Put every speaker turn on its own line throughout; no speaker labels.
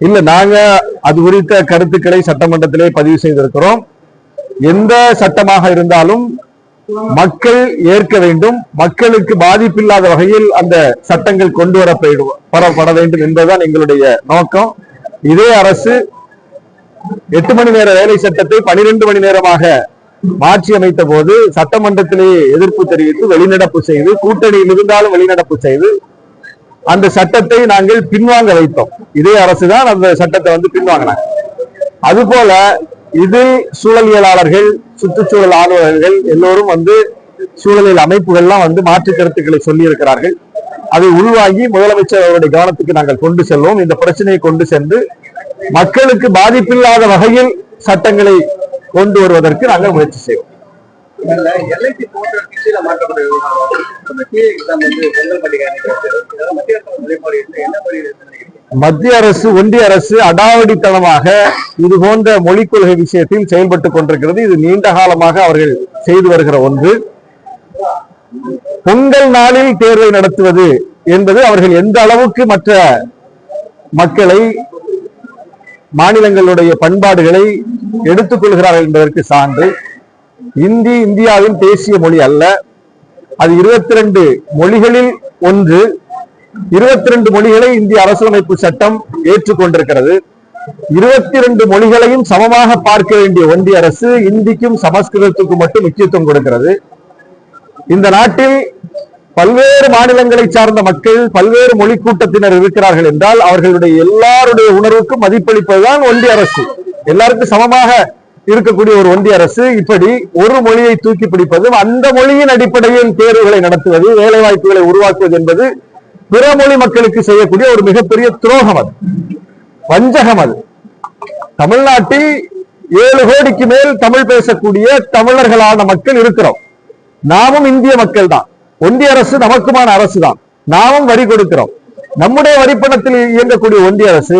இல்ல, நாங்க அது குறித்த கருத்துக்களை சட்டமன்றத்திலே பதிவு செய்திருக்கிறோம். எந்த சட்டமாக இருந்தாலும் மக்கள் ஏற்க வேண்டும், மக்களுக்கு பாதிப்பில்லாத வகையில் அந்த சட்டங்கள் கொண்டு வரப்பட வேண்டும் என்பதுதான் எங்களுடைய நோக்கம். இதே அரசு 8 மணி நேர வேலை சட்டத்தை 12 மணி நேரமாக மாற்றி அமைத்த போது சட்டமன்றத்திலேயே எதிர்ப்பு தெரிவித்து வெளிநடப்பு செய்து, கூட்டணியில் இருந்தாலும் வெளிநடப்பு செய்து அந்த சட்டத்தை நாங்கள் பின்வாங்க வைத்தோம். இதே அரசுதான் அந்த சட்டத்தை பின்வாங்கினாங்க. அதுபோல இதில் சூழலியலாளர்கள், சுற்றுச்சூழல் ஆர்வலர்கள் எல்லோரும் சூழலியல் அமைப்புகள்லாம் மாற்று கருத்துக்களை சொல்லி இருக்கிறார்கள். அதை உள்வாங்கி முதலமைச்சர் அவருடைய கவனத்துக்கு நாங்கள் கொண்டு செல்வோம். இந்த பிரச்சனையை கொண்டு சென்று மக்களுக்கு பாதிப்பில்லாத வகையில் சட்டங்களை கொண்டு வருவதற்கு நாங்கள் முயற்சி செய்வோம். மத்திய அரசு, ஒன்றிய அரசு அடாவடித்தனமாக இது போன்ற மொழிக் கொள்கை விஷயத்தில் செயல்பட்டுக் கொண்டிருக்கிறது. இது நீண்ட காலமாக அவர்கள் செய்து வருகிற ஒன்று. பொங்கல் நாளில் தேர்வை நடத்துவது என்பது அவர்கள் எந்த அளவுக்கு மற்ற மக்களை, மாநிலங்களுடைய பண்பாடுகளை எடுத்துக் கொள்கிறார்கள் என்பதற்கு சான்று. இந்தி இந்தியாவின் தேசிய மொழி அல்ல, அது 22 மொழிகளில் ஒன்று. 22 மொழிகளை இந்திய அரசியலமைப்பு சட்டம் ஏற்றுக்கொண்டிருக்கிறது. 22 மொழிகளையும் சமமாக பார்க்க வேண்டிய ஒன்றிய அரசு இந்திக்கும் சமஸ்கிருதத்துக்கும் மட்டும் முக்கியத்துவம் கொடுக்கிறது. இந்த நாட்டில் பல்வேறு மாநிலங்களை சார்ந்த மக்கள், பல்வேறு மொழி கூட்டத்தினர் இருக்கிறார்கள் என்றால் அவர்களுடைய எல்லாருடைய உணர்வுக்கும் மதிப்பளிப்பதுதான் ஒன்றிய அரசு. எல்லாருக்கும் சமமாக இருக்கக்கூடிய ஒரு ஒன்றிய அரசு இப்படி ஒரு மொழியை தூக்கி பிடிப்பதும், அந்த மொழியின் அடிப்படையில் தேர்வுகளை நடத்துவது, வேலை வாய்ப்புகளை உருவாக்குவது என்பது பிற மொழி மக்களுக்கு செய்யக்கூடிய ஒரு மிகப்பெரிய துரோகம், அது வஞ்சகம். அது தமிழ்நாட்டில் 7 கோடிக்கு மேல் தமிழ் பேசக்கூடிய தமிழர்களான மக்கள் இருக்கிறோம். நாமும் இந்திய மக்கள் தான். ஒன்றிய அரசு நமக்குமான அரசு தான். நாமும் வரி கொடுக்கிறோம். நம்முடைய வரிப்பணத்தில் இயங்கக்கூடிய ஒன்றிய அரசு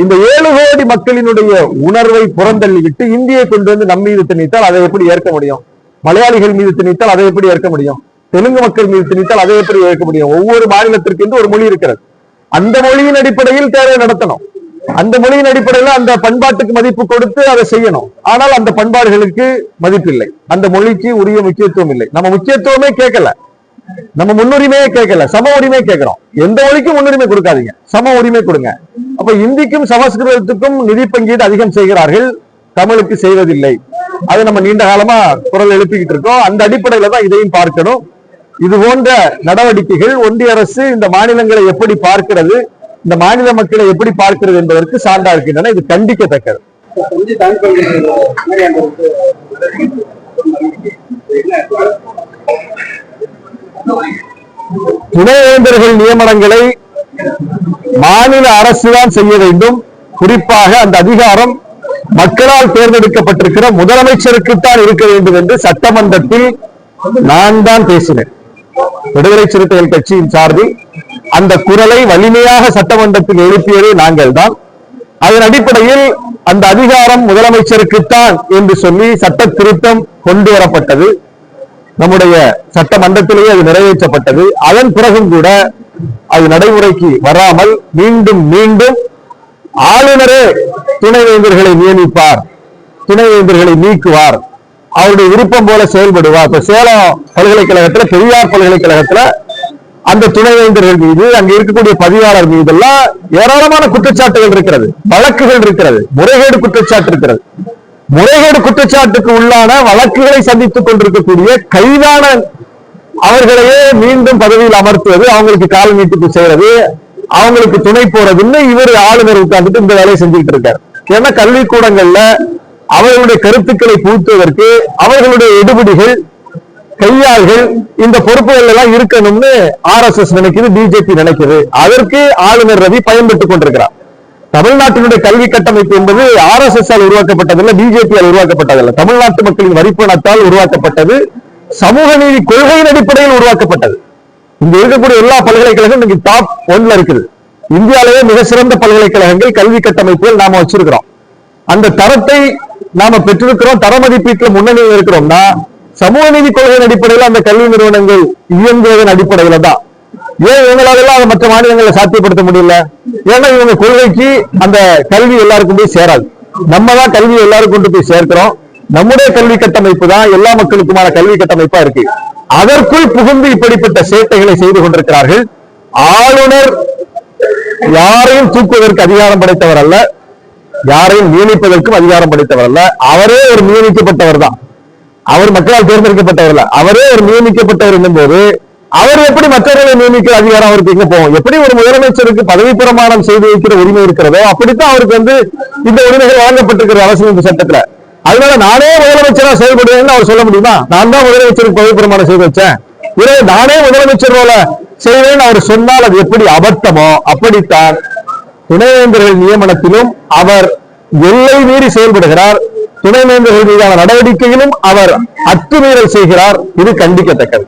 இந்த 7 கோடி மக்களினுடைய உணர்வை புறந்தள்ளிவிட்டு இந்தியை கொண்டு நம் மீது திணித்தால் அதை எப்படி ஏற்க முடியும்? மலையாளிகள் மீது திணித்தால் அதை எப்படி ஏற்க முடியும்? தெலுங்கு மக்கள் மீது திணித்தால் அதை எப்படி ஏற்க முடியும்? ஒவ்வொரு மாநிலத்திற்கு என்று ஒரு மொழி இருக்கிறது. அந்த மொழியின் அடிப்படையில் தேர்வை நடத்தணும். அந்த மொழியின் அடிப்படையில் அந்த பண்பாட்டுக்கு மதிப்பு கொடுத்து அதை செய்யணும். ஆனால் அந்த பண்பாடுகளுக்கு மதிப்பில்லை, அந்த மொழிக்கு உரிய முக்கியத்துவம் இல்லை. நம்ம முக்கியத்துவமே கேட்கல, நம்ம முன்னுரிமையே கேட்கல, சம உரிமை கேட்கிறோம். எந்த மொழிக்கும் முன்னுரிமை கொடுக்காதீங்க, சம உரிமை கொடுங்க. அப்ப இந்திக்கும் சமஸ்கிருதத்துக்கும் நிதி பங்கீடு அதிகம் செய்கிறார்கள், தமிழுக்கு செய்வதில்லை. அது நம்ம நீண்ட காலமா குரல் எழுப்பிக்கிட்டு இருக்கோம். அந்த அடிப்படையில தான் இதையும் பார்க்கணும். இது போன்ற நடவடிக்கைகள் ஒன்றிய அரசு இந்த மாநிலங்களை எப்படி பார்க்கிறது, இந்த மாநில மக்களை எப்படி பார்க்கிறது என்பதற்கு சான்றா இருக்கின்றன. இது கண்டிக்கத்தக்கது. துணைவேந்தர்கள் நியமனங்களை மாநில அரசுதான் செய்ய வேண்டும். குறிப்பாக அந்த அதிகாரம் மக்களால் தேர்ந்தெடுக்கப்பட்டிருக்கிற முதலமைச்சருக்குத்தான் இருக்க வேண்டும் என்று சட்டமன்றத்தில் நான் தான் பேசினேன். விடுதலை சிறுத்தைகள் கட்சியின் சார்பில் அந்த குரலை வலிமையாக சட்டமன்றத்தில் எழுப்பியதே நாங்கள் தான். அதன் அடிப்படையில் அந்த அதிகாரம் முதலமைச்சருக்குத்தான் என்று சொல்லி சட்ட திருத்தம் கொண்டு வரப்பட்டது. நம்முடைய சட்டமன்றத்திலேயே அது நிறைவேற்றப்பட்டது. அதன் பிறகும் கூட அது நடைமுறைக்கு வராமல் மீண்டும் மீண்டும் ஆளுநரே துணைவேந்தர்களை நியமிப்பார், துணைவேந்தர்களை நீக்குவார், அவருடைய விருப்பம் போல செயல்படுவார். இப்ப சேலம் பல்கலைக்கழகத்துல, பெரியார் பல்கலைக்கழகத்துல அந்த துணைவேந்தர்கள் மீது, அங்க இருக்கக்கூடிய பதிவாளர் மீது எல்லாம் ஏராளமான குற்றச்சாட்டுகள் இருக்கிறது, வழக்குகள் இருக்கிறது, முறைகேடு குற்றச்சாட்டு இருக்கிறது. முறைகேடு குற்றச்சாட்டுக்கு உள்ளான வழக்குகளை சந்தித்துக் கொண்டிருக்கக்கூடிய கைதான அவர்களையே மீண்டும் பதவியில் அமர்த்துவது, அவங்களுக்கு கால நீட்டிப்பு செய்யறது, அவங்களுக்கு துணை போறதுன்னு இவர் ஆளுநர் உட்கார்ந்துட்டு இந்த வேலையை செஞ்சுட்டு இருக்காரு. ஏன்னா கல்விக்கூடங்கள்ல அவர்களுடைய கருத்துக்களை புகுத்துவதற்கு அவர்களுடைய எடுபடிகள், கையாள்கள் இந்த பொறுப்புகள் எல்லாம் இருக்கணும்னு RSS நினைக்குது, பிஜேபி நினைக்குது. அதற்கு ஆளுநர் ரவி பயன்பட்டுக் கொண்டிருக்கிறார். தமிழ்நாட்டினுடைய கல்வி கட்டமைப்பு என்பது RSS ஆல் உருவாக்கப்பட்டதல்ல, பிஜேபியால் உருவாக்கப்பட்டதல்ல. தமிழ்நாட்டு மக்களின் வரிப்பணத்தால் உருவாக்கப்பட்டது, சமூக நீதி கொள்கையின் அடிப்படையில் உருவாக்கப்பட்டது. இங்க இருக்கக்கூடிய எல்லா பல்கலைக்கழகம் இன்னைக்கு டாப் 1ல இருக்குது. இந்தியாவிலேயே மிக சிறந்த பல்கலைக்கழகங்கள், கல்வி கட்டமைப்புகள் நாம வச்சிருக்கிறோம். அந்த தரத்தை நாம பெற்றிருக்கிறோம். தர மதிப்பீட்டில் முன்னணியில் இருக்கிறோம்னா சமூக நீதி கொள்கையின் அடிப்படையில் அந்த கல்வி நிறுவனங்கள் இயங்குவதன் அடிப்படையில தான். ஏன் இவங்களால அதை மற்ற மாநிலங்களை சாத்தியப்படுத்த முடியல? ஏன்னா இவங்க கொள்கைக்கு அந்த கல்வி எல்லாருக்கும் போய் சேராது. நம்ம தான் கல்வி எல்லாரும் கொண்டு போய் சேர்க்கிறோம். நம்முடைய கல்வி கட்டமைப்பு தான் எல்லா மக்களுக்குமான கல்வி கட்டமைப்பா இருக்கு. அதற்குள் புகுந்து இப்படிப்பட்ட சேட்டைகளை செய்து கொண்டிருக்கிறார்கள். ஆளுநர் யாரையும் தூக்குவதற்கு அதிகாரம் படைத்தவர் அல்ல, யாரையும் நியமிப்பதற்கும் அதிகாரம் படைத்தவர் அல்ல. அவரே ஒரு நியமிக்கப்பட்டவர் தான். அவர் மக்களால் தேர்ந்தெடுக்கப்பட்டவர் அல்ல, அவரே ஒரு நியமிக்கப்பட்டவர் என்னும் போது அவர் எப்படி மற்றவர்களை நியமிக்கிற அதிகாரம் அவருக்கு எங்க போகும்? எப்படி ஒரு முதலமைச்சருக்கு பதவி பிரமாணம் செய்து வைக்கிற உரிமை இருக்கிறதோ அப்படித்தான் அவருக்கு இந்த உரிமைகள் வழங்கப்பட்டிருக்கிற அரசியல் சட்டத்துல. அதனால நானே முதலமைச்சரா செயல்படுவேன்னு அவர் சொல்ல முடியுமா? நான் தான் முதலமைச்சருக்கு பதவி பிரமாணம் செய்து வச்சேன், நானே முதலமைச்சர் போல செய்வேன் அவர் சொன்னால் அது எப்படி அபத்தமோ அப்படித்தான் துணைவேந்தர்கள் நியமனத்திலும் அவர் எல்லை மீறி செயல்படுகிறார். துணைவேந்தர்கள் மீதான நடவடிக்கையிலும் அவர் அத்துமீறல் செய்கிறார். இது கண்டிக்கத்தக்கது.